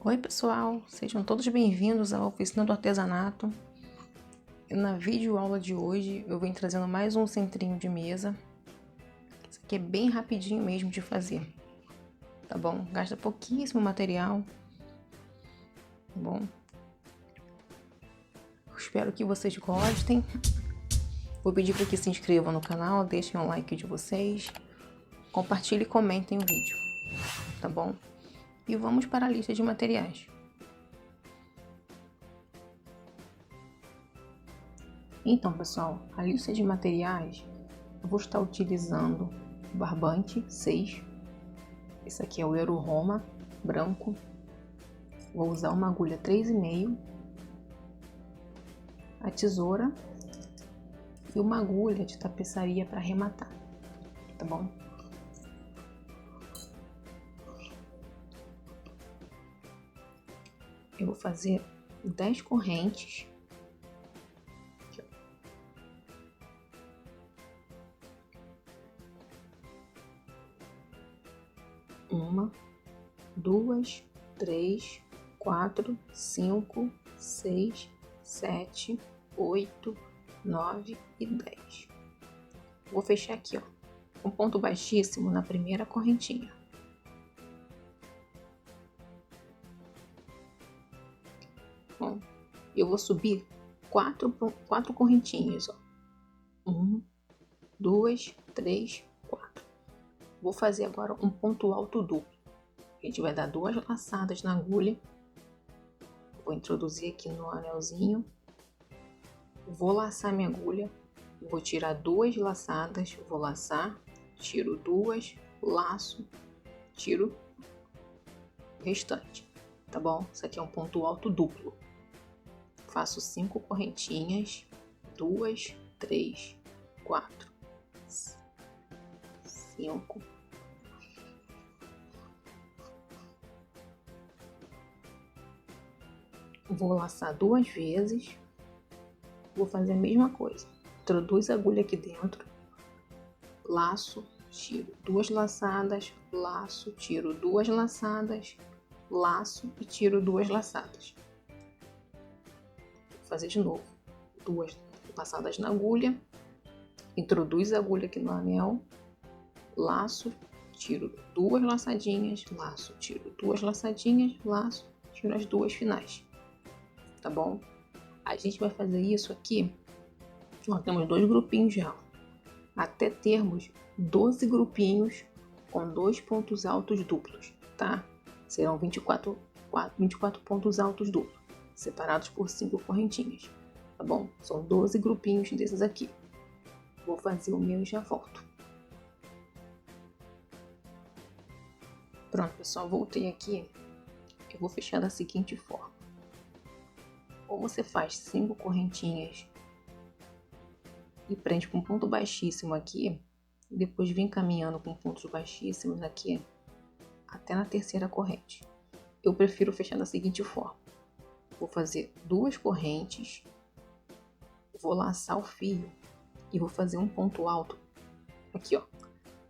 Oi pessoal, sejam todos bem-vindos à Oficina do Artesanato. Na videoaula de hoje eu venho trazendo mais um centrinho de mesa. Isso aqui é bem rapidinho mesmo de fazer, tá bom? Gasta pouquíssimo material, tá bom? Espero que vocês gostem. Vou pedir para que se inscrevam no canal, deixem um like de vocês, compartilhem e comentem o vídeo, tá bom? E vamos para a lista de materiais. Então, pessoal, a lista de materiais, eu vou estar utilizando o barbante 6. Esse aqui é o Euro Roma branco. Vou usar uma agulha 3,5, a tesoura e uma agulha de tapeçaria para arrematar, tá bom? Eu vou fazer 10 correntes. Uma, duas, três, 4, 5, 6, 7, 8, 9 e 10. Vou fechar aqui, ó, um ponto baixíssimo na primeira correntinha. Bom, eu vou subir quatro correntinhas, ó. 1, 2, 3, 4. Vou fazer agora um ponto alto duplo. A gente vai dar 2 laçadas na agulha. Vou introduzir aqui no anelzinho. Vou laçar minha agulha. Vou tirar 2 laçadas. Vou laçar, tiro 2, laço, tiro o restante. Tá bom? Isso aqui é um ponto alto duplo. Faço 5 correntinhas. 2, 3, 4, 5. Vou laçar 2 vezes. Vou fazer a mesma coisa. Introduz a agulha aqui dentro. Laço, tiro 2 laçadas, laço, tiro 2 laçadas, laço e tiro 2 laçadas. Vou fazer de novo. 2 laçadas na agulha. Introduz a agulha aqui no anel. Laço, tiro 2 laçadinhas, laço, tiro 2 laçadinhas, laço, tiro as 2 finais. Tá bom? A gente vai fazer isso aqui, nós temos 2 grupinhos já, até termos 12 grupinhos com 2 pontos altos duplos, tá? Serão 24 pontos altos duplos, separados por 5 correntinhas, tá bom? São 12 grupinhos desses aqui. Vou fazer o meu e já volto. Pronto, pessoal, voltei aqui. Eu vou fechar da seguinte forma. Ou você faz 5 correntinhas e prende com um ponto baixíssimo aqui, e depois vem caminhando com pontos baixíssimos aqui até na terceira corrente. Eu prefiro fechar da seguinte forma. Vou fazer 2 correntes, vou laçar o fio e vou fazer um ponto alto aqui, ó,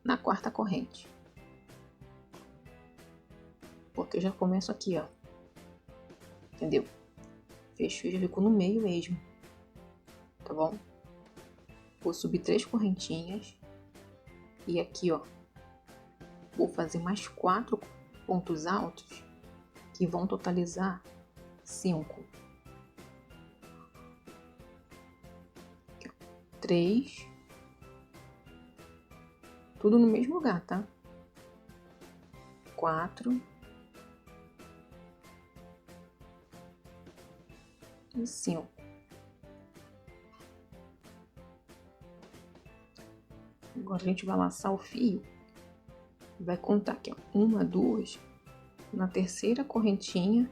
na quarta corrente. Porque eu já começo aqui, ó, entendeu? Fecho e já fico no meio mesmo, tá bom? Vou subir 3 correntinhas e aqui, ó, vou fazer mais 4 pontos altos que vão totalizar 5. 3, tudo no mesmo lugar, tá? 4 e 5. Agora a gente vai laçar o fio, vai contar aqui, ó, 1, 2, na terceira correntinha,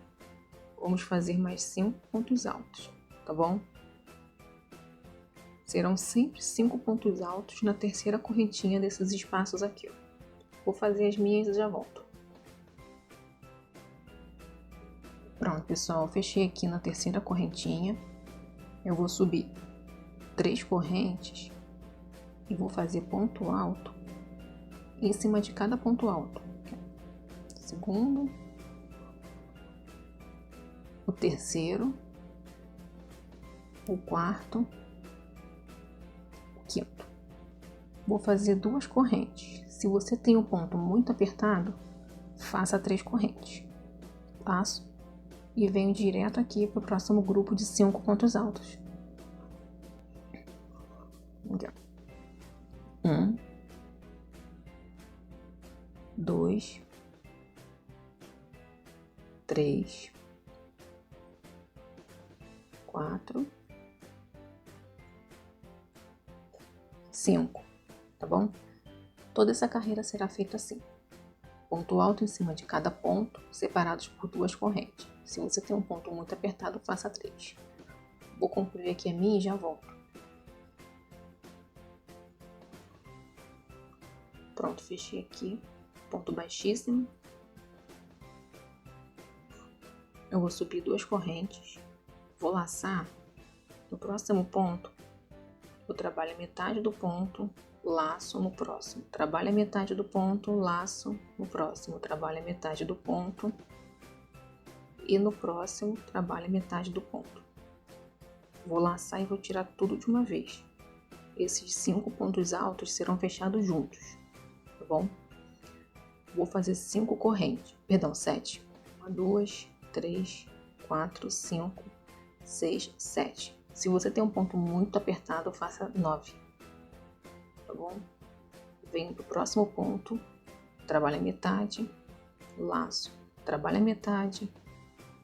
vamos fazer mais 5 pontos altos, tá bom? Serão sempre 5 pontos altos na terceira correntinha desses espaços aqui, ó. Vou fazer as minhas e já volto. Pronto, pessoal, eu fechei aqui na terceira correntinha. Eu vou subir 3 correntes e vou fazer ponto alto em cima de cada ponto alto. Segundo, o terceiro, o quarto, o quinto. Vou fazer 2 correntes. Se você tem um ponto muito apertado, faça 3 correntes. Passo e venho direto aqui para o próximo grupo de 5 pontos altos. Aqui, 1, 2, 3, 4, 5, tá bom? Toda essa carreira será feita assim. Ponto alto em cima de cada ponto, separados por 2 correntes. Se você tem um ponto muito apertado, faça 3. Vou concluir aqui a minha e já volto. Pronto, fechei aqui. Ponto baixíssimo. Eu vou subir 2 correntes. Vou laçar. No próximo ponto, eu trabalho a metade do ponto, laço no próximo. Trabalho a metade do ponto, laço no próximo. Trabalho a metade do ponto. E no próximo, trabalho a metade do ponto. Vou laçar e vou tirar tudo de uma vez. Esses 5 pontos altos serão fechados juntos, tá bom? Vou fazer 5 correntes, perdão, 7. 1, 2, 3, 4, 5, 6, 7. Se você tem um ponto muito apertado, faça 9, tá bom? Venho pro próximo ponto, trabalho a metade, laço, trabalho a metade,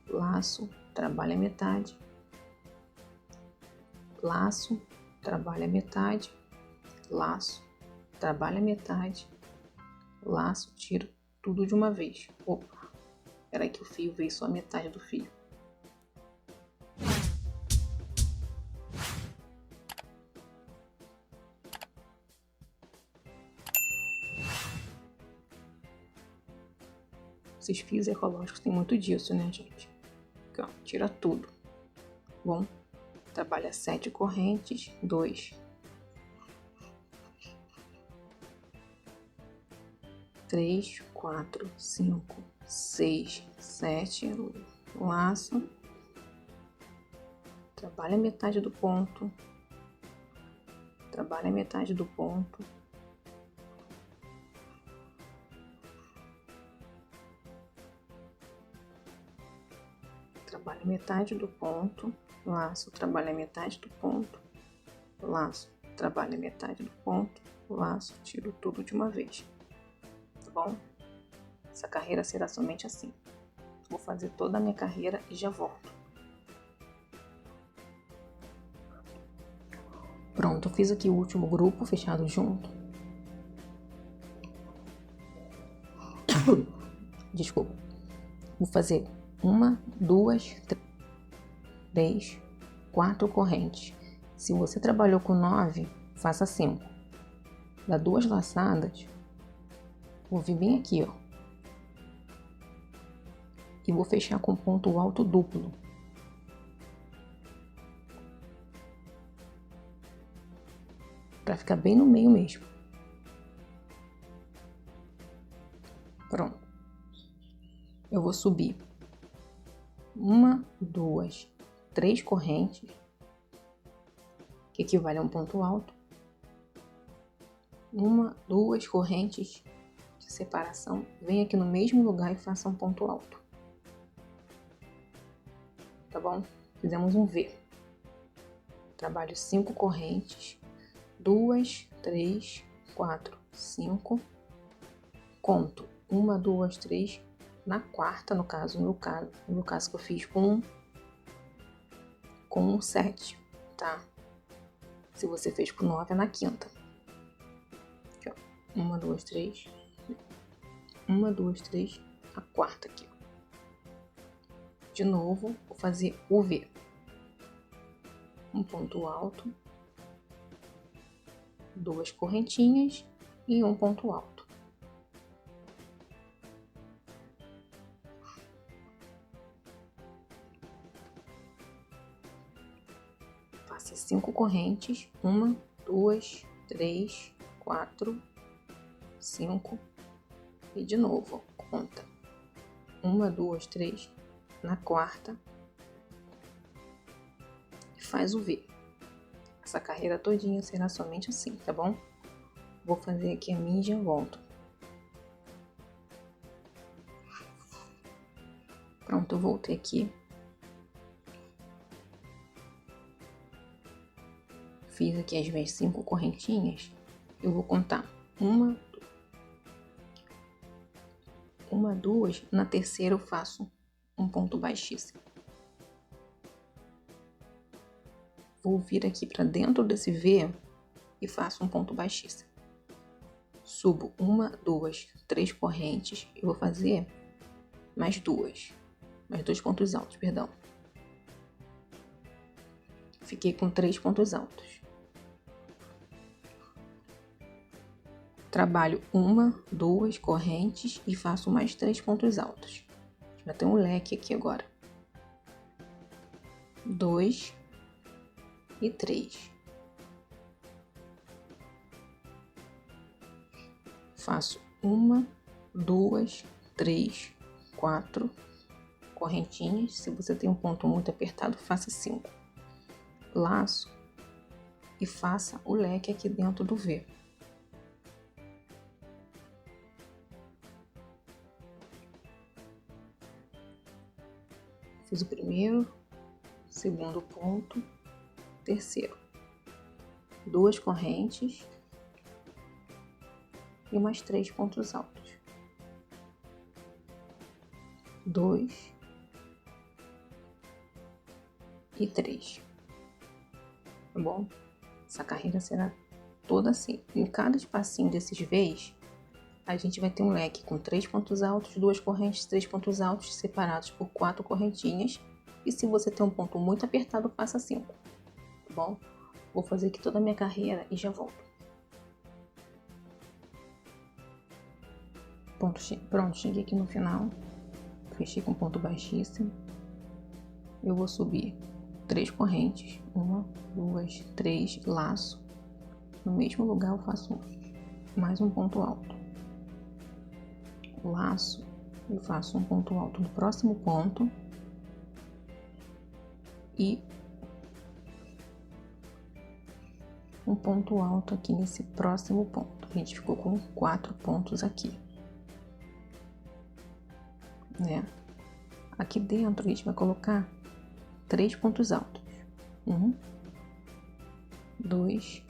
laço, trabalho a metade, laço, trabalho a metade, laço, trabalho a metade, laço, tiro tudo de uma vez. Opa, espera aí que o fio veio só a metade do fio. Esses fios ecológicos tem muito disso, né, gente? Aqui, ó, tira tudo. Bom, trabalha 7 correntes, 2, 3, 4, 5, 6, 7, laço, trabalha a metade do ponto, trabalha a metade do ponto, trabalha metade do ponto, laço, trabalha metade do ponto, laço, trabalha metade do ponto, laço, tiro tudo de uma vez, tá bom? Essa carreira será somente assim. Vou fazer toda a minha carreira e já volto. Pronto, eu fiz aqui o último grupo fechado junto. Desculpa. Vou fazer 1, 2, 3, 4 correntes. Se você trabalhou com 9, faça 5. Dá 2 laçadas. Vou vir bem aqui, ó. E vou fechar com ponto alto duplo. Para ficar bem no meio mesmo. Pronto. Eu vou subir 1, 2, 3 correntes, que equivale a um ponto alto. 1, 2 correntes de separação. Vem aqui no mesmo lugar e faça um ponto alto. Tá bom? Fizemos um V. Trabalho 5 correntes. 2, 3, 4, 5. Conto 1, 2, 3 na quarta, no meu caso que eu fiz com 7, tá? Se você fez com 9, é na quinta. Aqui, ó. 1, 2, 3. 1, 2, 3, a quarta aqui, ó. De novo, vou fazer o V. Um ponto alto, 2 correntinhas e um ponto alto. Faça 5 correntes, 1, 2, 3, 4, 5 e de novo, ó, conta 1, 2, 3 na quarta, faz o V. Essa carreira todinha será somente assim, tá bom? Vou fazer aqui a minha e já volto. Pronto, eu voltei aqui. Fiz aqui as minhas 5 correntinhas. Eu vou contar uma, 2. Na terceira eu faço um ponto baixíssimo. Vou vir aqui para dentro desse V e faço um ponto baixíssimo. Subo 1, 2, 3 correntes e vou fazer mais 2 pontos altos, perdão. Fiquei com 3 pontos altos. Trabalho 1, 2 correntes e faço mais 3 pontos altos. Já tem um leque aqui agora. 2 e 3. Faço 1, 2, 3, 4 correntinhas. Se você tem um ponto muito apertado, faça 5. Laço e faça o leque aqui dentro do V. Fiz o primeiro, segundo ponto, terceiro. 2 correntes e mais 3 pontos altos. 2 e 3. Tá bom? Essa carreira será toda assim. Em cada espacinho desses V's, a gente vai ter um leque com 3 pontos altos, 2 correntes, 3 pontos altos separados por 4 correntinhas. E se você tem um ponto muito apertado, faça 5. Tá bom? Vou fazer aqui toda a minha carreira e já volto. Pronto, cheguei aqui no final. Fechei com ponto baixíssimo. Eu vou subir 3 correntes. 1, 2, 3, laço. No mesmo lugar eu faço mais um ponto alto. Laço e faço um ponto alto no próximo ponto. E um ponto alto aqui nesse próximo ponto. A gente ficou com 4 pontos aqui, né? Aqui dentro a gente vai colocar 3 pontos altos. 1, 2,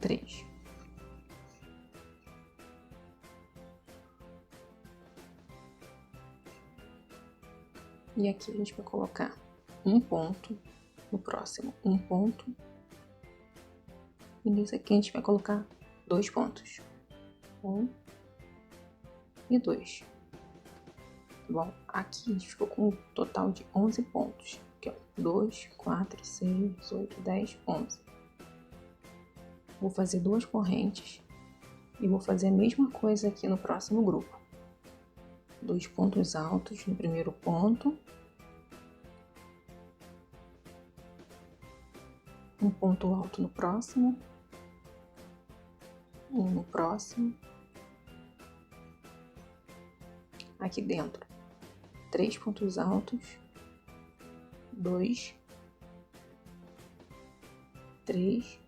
3. E aqui a gente vai colocar um ponto no próximo, um ponto. E nisso aqui a gente vai colocar 2 pontos. 1 e 2. Bom, aqui a gente ficou com um total de 11 pontos. Aqui, ó, 2, 4, 6, 8, 10, 11. Vou fazer 2 correntes e vou fazer a mesma coisa aqui no próximo grupo. 2 pontos altos no primeiro ponto. Um ponto alto no próximo. Um no próximo. Aqui dentro, 3 pontos altos. 2, 3.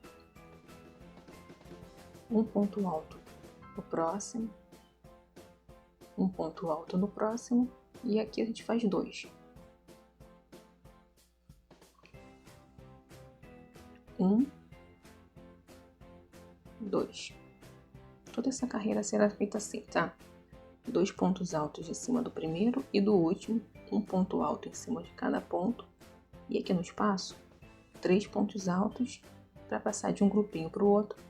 Um ponto alto no próximo. Um ponto alto no próximo. E aqui a gente faz 2. 1, 2. Toda essa carreira será feita assim, tá? 2 pontos altos em cima do primeiro e do último, um ponto alto em cima de cada ponto. E aqui no espaço, 3 pontos altos para passar de um grupinho para o outro.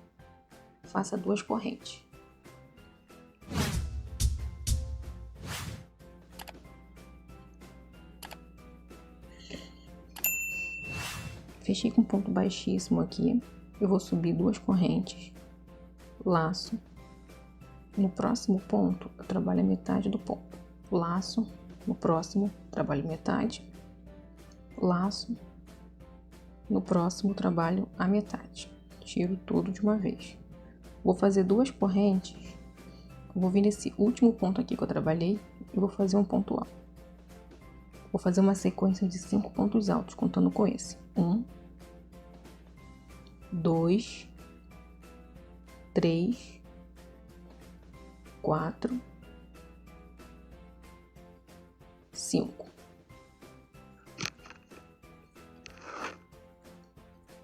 Faça 2 correntes. Fechei com ponto baixíssimo aqui. Eu vou subir 2 correntes, laço. No próximo ponto, eu trabalho a metade do ponto. Laço. No próximo, trabalho metade. Laço. No próximo, trabalho a metade. Tiro tudo de uma vez. Vou fazer 2 correntes. Vou vir nesse último ponto aqui que eu trabalhei e vou fazer um ponto alto. Vou fazer uma sequência de 5 pontos altos, contando com esse. 1, 2, 3, 4, 5.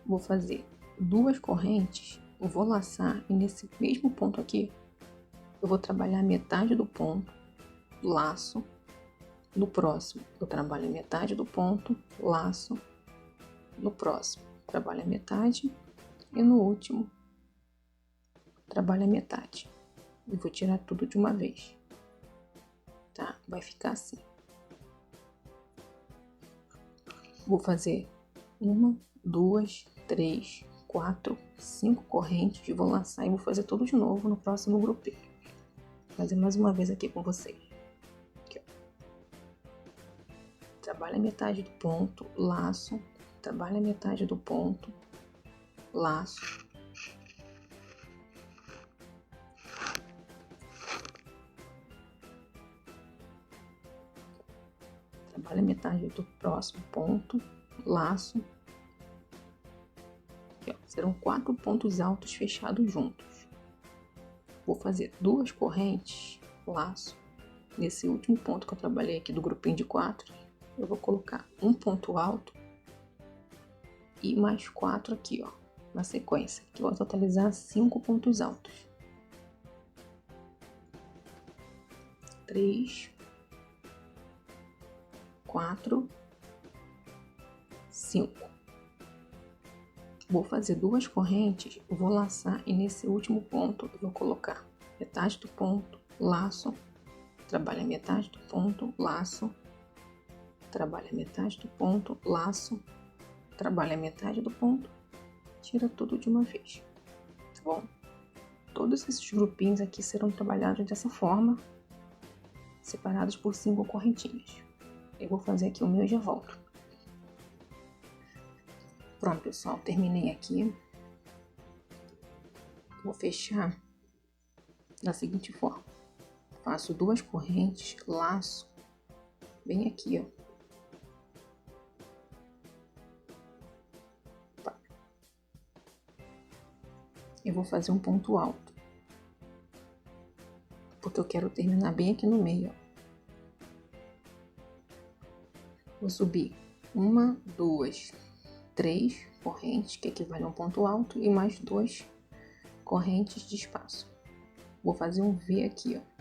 Vou fazer 2 correntes, eu vou laçar e nesse mesmo ponto aqui, eu vou trabalhar metade do ponto, laço. No próximo, eu trabalho a metade do ponto, laço. No próximo, trabalho a metade. E no último, trabalho a metade. E vou tirar tudo de uma vez. Tá? Vai ficar assim. Vou fazer 1, 2, 3, 4, 5 correntes. E vou laçar e vou fazer tudo de novo no próximo grupinho. Vou fazer mais uma vez aqui com vocês. Aqui, ó. Trabalho a metade do ponto, laço. Trabalho a metade do ponto, laço. Trabalho a metade do próximo ponto, laço. Aqui, ó, serão 4 pontos altos fechados juntos. Vou fazer 2 correntes, laço. Nesse último ponto que eu trabalhei aqui do grupinho de 4, eu vou colocar um ponto alto e mais 4 aqui, ó, na sequência, que eu vou totalizar 5 pontos altos. 3, 4, 5. Vou fazer 2 correntes, eu vou laçar e nesse último ponto eu vou colocar metade do ponto, laço, trabalho a metade do ponto, laço, trabalho a metade do ponto, laço, trabalho a metade do ponto, tira tudo de uma vez, tá bom? Todos esses grupinhos aqui serão trabalhados dessa forma, separados por 5 correntinhas. Eu vou fazer aqui o meu e já volto. Pronto, pessoal, terminei aqui. Vou fechar da seguinte forma. Faço 2 correntes, laço, bem aqui, ó. Eu vou fazer um ponto alto, porque eu quero terminar bem aqui no meio, ó. Vou subir 1, 2, 3 correntes, que equivale a um ponto alto, e mais 2 correntes de espaço. Vou fazer um V aqui, ó.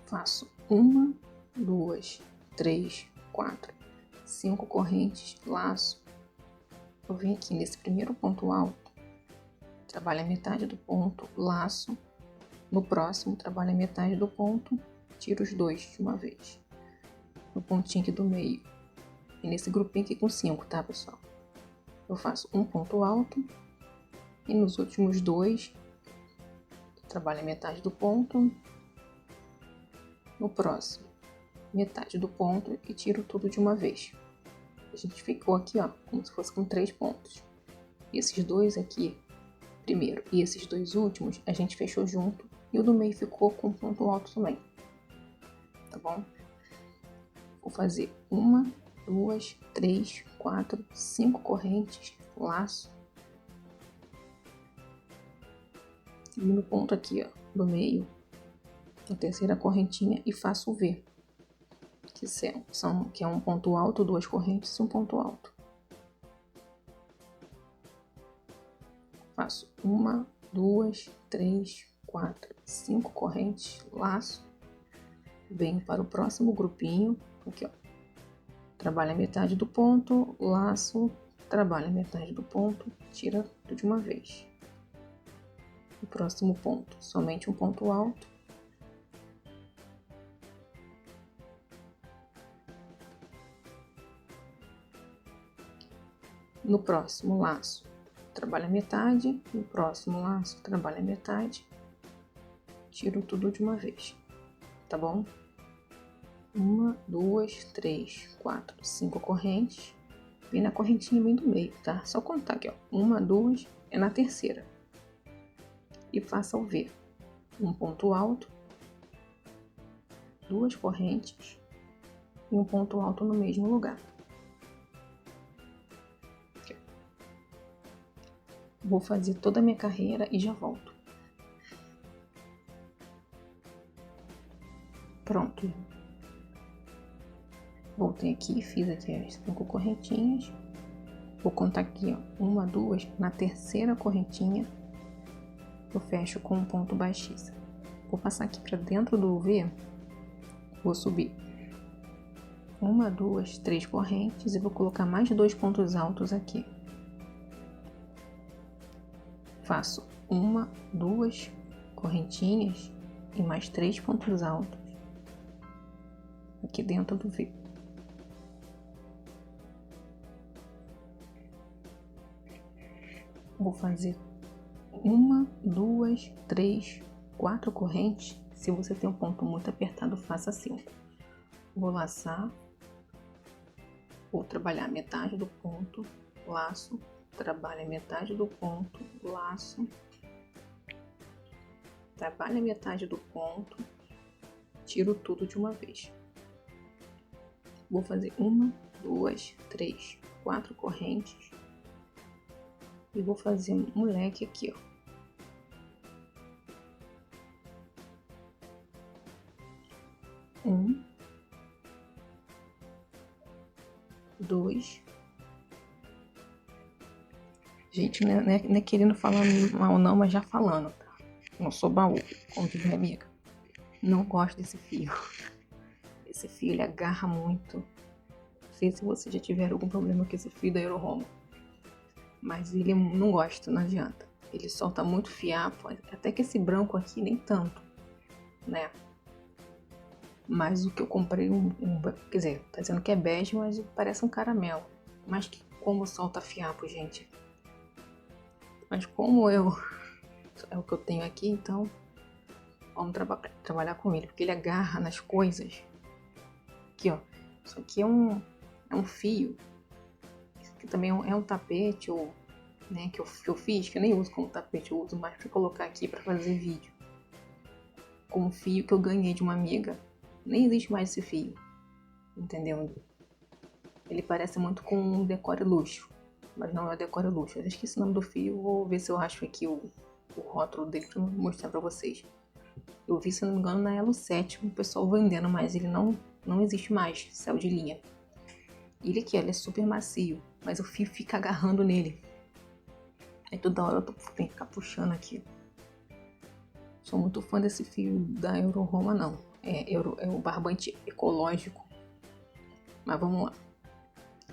Faço 1, 2, 3, 4, 5 correntes, laço. Eu venho aqui nesse primeiro ponto alto, trabalho a metade do ponto, laço. No próximo, trabalho a metade do ponto, tiro os 2 de uma vez. No pontinho aqui do meio. E nesse grupinho aqui com 5, tá, pessoal? Eu faço um ponto alto. E nos últimos 2, trabalho a metade do ponto. No próximo, metade do ponto e tiro tudo de uma vez. A gente ficou aqui, ó, como se fosse com 3 pontos. Esses 2 aqui, primeiro, e esses 2 últimos, a gente fechou junto. E o do meio ficou com ponto alto também. Tá bom? Vou fazer 1, 2, 3, 4, 5 correntes, laço. E no ponto aqui, ó, do meio, a terceira correntinha e faço o V. Que é um ponto alto, 2 correntes e um ponto alto. Faço 1, 2, 3, 4, 5 correntes, laço. Venho para o próximo grupinho, aqui, ó. Trabalho a metade do ponto, laço, trabalho a metade do ponto, tira tudo de uma vez. O próximo ponto, somente um ponto alto. No próximo laço, trabalho a metade. No próximo laço, trabalho a metade. Tiro tudo de uma vez, tá bom? 1, 2, 3, 4, 5 correntes. Vem na correntinha bem do meio, tá? Só contar aqui, ó. 1, 2, é na terceira. E faça o V. Um ponto alto, 2 correntes e um ponto alto no mesmo lugar. Aqui. Vou fazer toda a minha carreira e já volto. Pronto. Voltei aqui, fiz aqui as 5 correntinhas. Vou contar aqui, ó, 1, 2, na terceira correntinha eu fecho com um ponto baixíssimo. Vou passar aqui para dentro do V, vou subir 1, 2, 3 correntes e vou colocar mais 2 pontos altos aqui. Faço 1, 2 correntinhas e mais 3 pontos altos aqui dentro do V. Vou fazer 1, 2, 3, 4 correntes. Se você tem um ponto muito apertado, faça 5. Vou laçar, vou trabalhar metade do ponto, laço, trabalha metade do ponto, laço, trabalha metade do ponto, tiro tudo de uma vez. Vou fazer 1, 2, 3, 4 correntes e vou fazer um leque aqui, ó. 1, 2. Gente, não é querendo falar mal não, mas já falando, tá? Não sou baú, como diz minha amiga. Não gosto desse fio. Esse fio, ele agarra muito. Não sei se vocês já tiveram algum problema com esse fio da Eurohome. Mas ele não gosta, não adianta. Ele solta muito fiapo, até que esse branco aqui nem tanto, né? Mas o que eu comprei, quer dizer, tá dizendo que é bege, mas parece um caramelo. Mas que como solta fiapo, gente. Mas como é o que eu tenho aqui, então vamos trabalhar com ele, porque ele agarra nas coisas. Aqui, ó. Isso aqui é um fio. Isso aqui também é um tapete, ou, né, que eu fiz, que eu nem uso como tapete, eu uso mais para colocar aqui para fazer vídeo. Com um fio que eu ganhei de uma amiga. Nem existe mais esse fio, entendeu? Ele parece muito com um decore luxo, mas não é decore luxo. Eu esqueci o nome do fio, vou ver se eu acho aqui o rótulo dele para mostrar para vocês. Eu vi, se não me engano, na Elo 7, o pessoal vendendo, mas ele não existe mais, saiu de linha. Ele aqui, ele é super macio, mas o fio fica agarrando nele. Aí toda hora eu tenho que ficar puxando aqui. Sou muito fã desse fio da Eurohome, não. É o barbante ecológico. Mas vamos lá.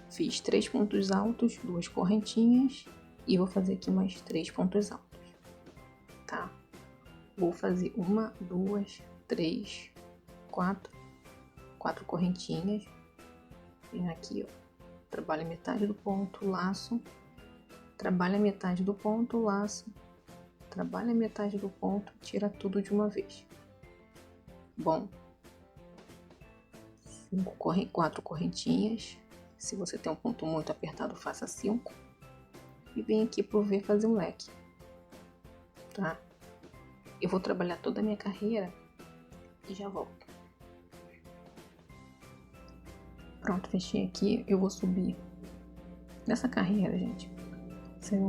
Fiz 3 pontos altos, 2 correntinhas. E vou fazer aqui mais 3 pontos altos. Tá? Vou fazer 1, 2, 3, 4. 4 correntinhas. Vem aqui, ó. Trabalha metade do ponto, laço. Trabalha metade do ponto, laço. Trabalha metade do ponto, tira tudo de uma vez. Bom, 4 correntinhas. Se você tem um ponto muito apertado, faça 5. E vem aqui pro V fazer um leque. Tá? Eu vou trabalhar toda a minha carreira e já volto. Pronto, fechei aqui. Eu vou subir nessa carreira, gente. Será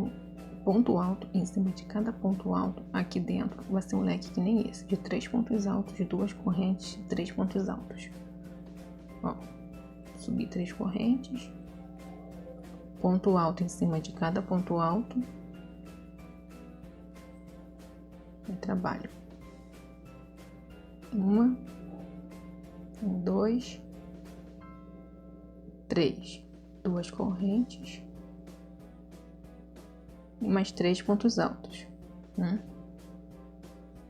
ponto alto em cima de cada ponto alto. Aqui dentro vai ser um leque que nem esse, de 3 pontos altos, de 2 correntes, 3 pontos altos. Ó, subi 3 correntes, ponto alto em cima de cada ponto alto e trabalho 1, 2, 3, 2 correntes e mais 3 pontos altos. 1,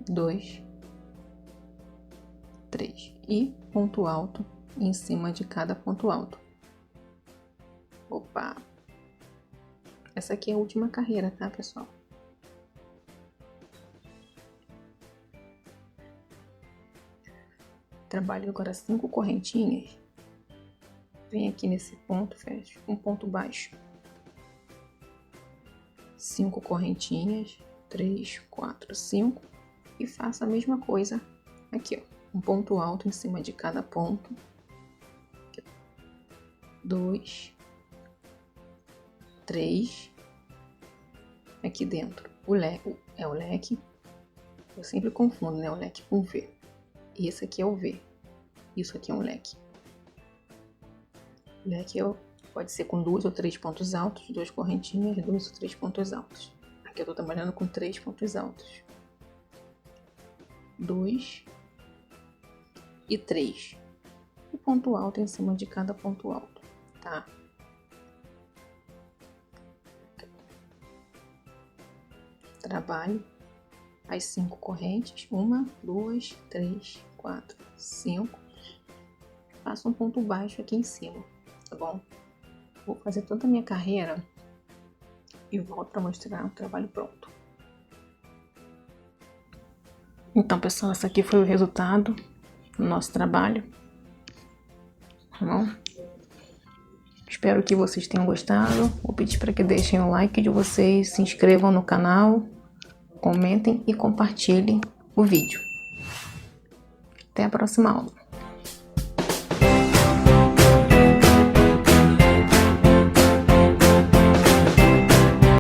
2, 3 e ponto alto em cima de cada ponto alto. Opa! Essa aqui é a última carreira, tá, pessoal? Trabalho agora 5 correntinhas Vem aqui nesse ponto, fecha um ponto baixo. 5 correntinhas, 3, 4, 5. E faça a mesma coisa aqui, ó. Um ponto alto em cima de cada ponto. 2, 3. Aqui dentro, o leque. Eu sempre confundo, né? O leque com V. E esse aqui é o V. Isso aqui é um leque. O leque pode ser com 2 ou 3 pontos altos, 2 correntinhas, 2 ou 3 pontos altos. Aqui eu tô trabalhando com 3 pontos altos. 2 e 3. E ponto alto em cima de cada ponto alto, tá? Trabalho as 5 correntes, 1, 2, 3, 4, 5. Faço um ponto baixo aqui em cima, tá bom? Vou fazer toda a minha carreira e volto para mostrar o trabalho pronto. Então, pessoal, esse aqui foi o resultado do nosso trabalho, tá bom? Espero que vocês tenham gostado. Vou pedir para que deixem o like de vocês, se inscrevam no canal, comentem e compartilhem o vídeo. Até a próxima aula.